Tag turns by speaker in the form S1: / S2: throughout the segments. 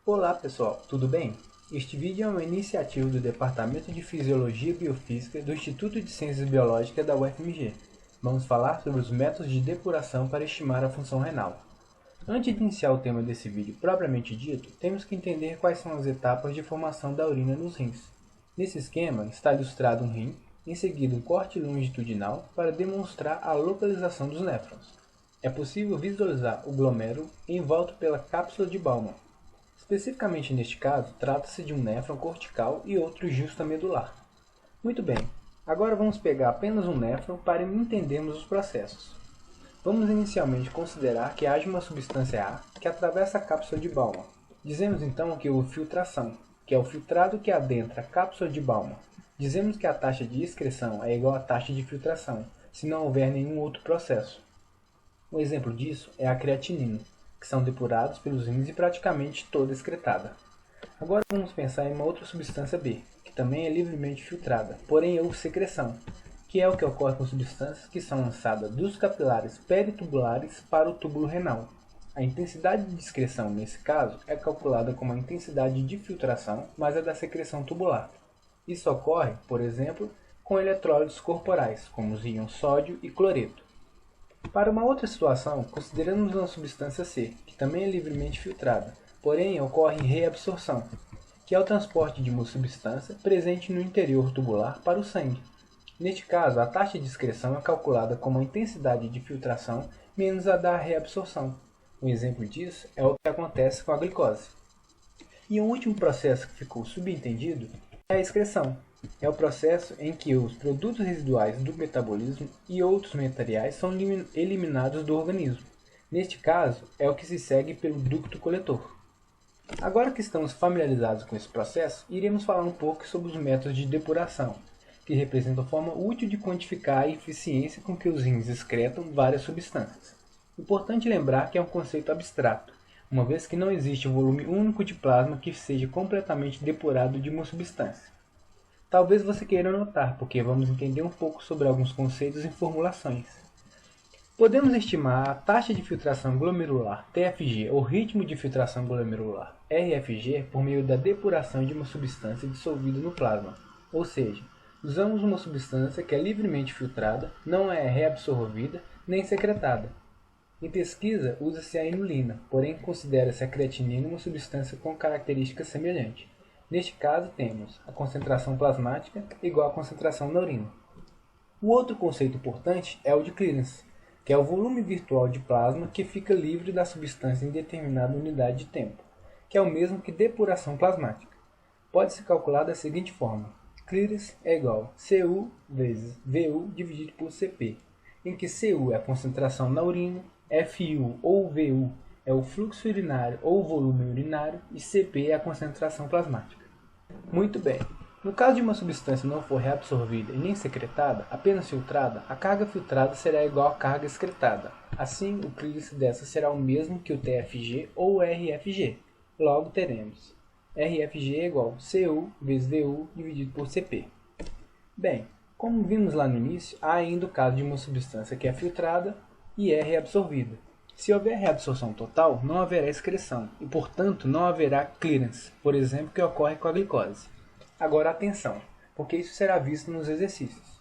S1: Olá pessoal, tudo bem? Este vídeo é uma iniciativa do Departamento de Fisiologia e Biofísica do Instituto de Ciências Biológicas da UFMG. Vamos falar sobre os métodos de depuração para estimar a função renal. Antes de iniciar o tema desse vídeo propriamente dito, temos que entender quais são as etapas de formação da urina nos rins. Nesse esquema está ilustrado um rim, em seguida um corte longitudinal para demonstrar a localização dos néfrons. É possível visualizar o glomérulo envolto pela cápsula de Bowman. Especificamente neste caso, trata-se de um néfron cortical e outro justamedular. Muito bem, agora vamos pegar apenas um néfron para entendermos os processos. Vamos inicialmente considerar que haja uma substância A que atravessa a cápsula de Bowman. Dizemos então que houve filtração, que é o filtrado que adentra a cápsula de Bowman. Dizemos que a taxa de excreção é igual à taxa de filtração, se não houver nenhum outro processo. Um exemplo disso é a creatinina, que são depurados pelos rins e praticamente toda excretada. Agora vamos pensar em uma outra substância B, que também é livremente filtrada, porém houve secreção, que é o que ocorre com substâncias que são lançadas dos capilares peritubulares para o túbulo renal. A intensidade de excreção nesse caso é calculada como a intensidade de filtração mais a da secreção tubular. Isso ocorre, por exemplo, com eletrólitos corporais, como os íons sódio e cloreto. Para uma outra situação, consideramos uma substância C, que também é livremente filtrada, porém ocorre reabsorção, que é o transporte de uma substância presente no interior tubular para o sangue. Neste caso, a taxa de excreção é calculada como a intensidade de filtração menos a da reabsorção. Um exemplo disso é o que acontece com a glicose. E um último processo que ficou subentendido é a excreção. É o processo em que os produtos residuais do metabolismo e outros materiais são eliminados do organismo. Neste caso, é o que se segue pelo ducto coletor. Agora que estamos familiarizados com esse processo, iremos falar um pouco sobre os métodos de depuração, que representam a forma útil de quantificar a eficiência com que os rins excretam várias substâncias. Importante lembrar que é um conceito abstrato, uma vez que não existe um volume único de plasma que seja completamente depurado de uma substância. Talvez você queira anotar, porque vamos entender um pouco sobre alguns conceitos e formulações. Podemos estimar a taxa de filtração glomerular TFG ou ritmo de filtração glomerular RFG por meio da depuração de uma substância dissolvida no plasma. Ou seja, usamos uma substância que é livremente filtrada, não é reabsorvida nem secretada. Em pesquisa, usa-se a inulina, porém considera-se a creatinina uma substância com características semelhantes. Neste caso, temos a concentração plasmática igual à concentração na urina. O outro conceito importante é o de clearance, que é o volume virtual de plasma que fica livre da substância em determinada unidade de tempo, que é o mesmo que depuração plasmática. Pode-se calcular da seguinte forma: clearance é igual a Cu vezes Vu dividido por Cp, em que Cu é a concentração na urina, Fu ou Vu é o fluxo urinário ou volume urinário e Cp é a concentração plasmática. Muito bem. No caso de uma substância não for reabsorvida e nem secretada, apenas filtrada, a carga filtrada será igual à carga excretada. Assim, o clearance dessa será o mesmo que o TFG ou o RFG. Logo teremos RFG é igual a Cu vezes Vu dividido por Cp. Bem, como vimos lá no início, há ainda o caso de uma substância que é filtrada e é reabsorvida. Se houver reabsorção total, não haverá excreção e, portanto, não haverá clearance, por exemplo, que ocorre com a glicose. Agora atenção, porque isso será visto nos exercícios.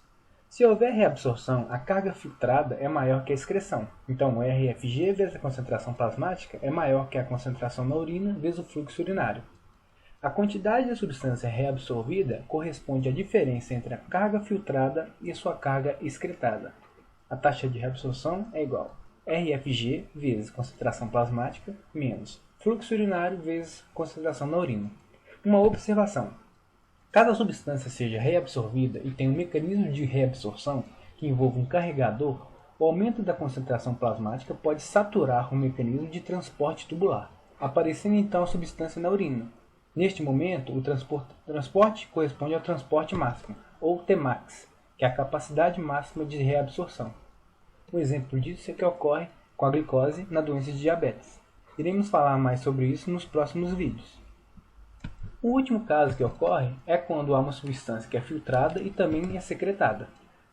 S1: Se houver reabsorção, a carga filtrada é maior que a excreção. Então, o RFG vezes a concentração plasmática é maior que a concentração na urina vezes o fluxo urinário. A quantidade da substância reabsorvida corresponde à diferença entre a carga filtrada e sua carga excretada. A taxa de reabsorção é igual a RFG vezes concentração plasmática menos fluxo urinário vezes concentração na urina. Uma observação: caso a substância seja reabsorvida e tenha um mecanismo de reabsorção que envolva um carregador, o aumento da concentração plasmática pode saturar o mecanismo de transporte tubular, aparecendo então a substância na urina. Neste momento, o transporte corresponde ao transporte máximo, ou Tmax, que é a capacidade máxima de reabsorção. Um exemplo disso é o que ocorre com a glicose na doença de diabetes. Iremos falar mais sobre isso nos próximos vídeos. O último caso que ocorre é quando há uma substância que é filtrada e também é secretada.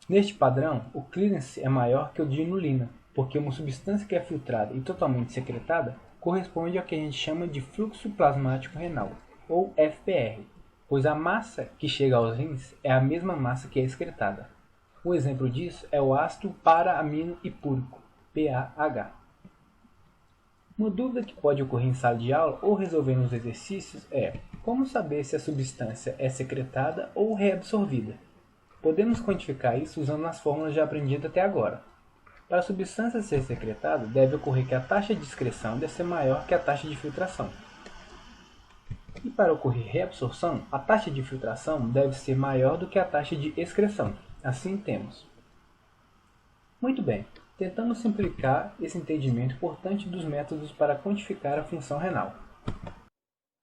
S1: Neste padrão, o clearance é maior que o de inulina, porque uma substância que é filtrada e totalmente secretada corresponde ao que a gente chama de fluxo plasmático renal, ou FPR, pois a massa que chega aos rins é a mesma massa que é excretada. Um exemplo disso é o ácido para-amino-hipúrico, PAH. Uma dúvida que pode ocorrer em sala de aula ou resolvendo os exercícios é: como saber se a substância é secretada ou reabsorvida? Podemos quantificar isso usando as fórmulas já aprendidas até agora. Para a substância ser secretada, deve ocorrer que a taxa de excreção deve ser maior que a taxa de filtração. E para ocorrer reabsorção, a taxa de filtração deve ser maior do que a taxa de excreção. Assim temos. Muito bem, tentamos simplificar esse entendimento importante dos métodos para quantificar a função renal.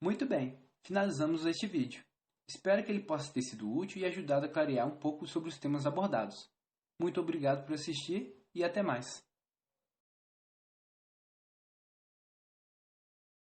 S1: Muito bem, finalizamos este vídeo. Espero que ele possa ter sido útil e ajudado a clarear um pouco sobre os temas abordados. Muito obrigado por assistir e até mais.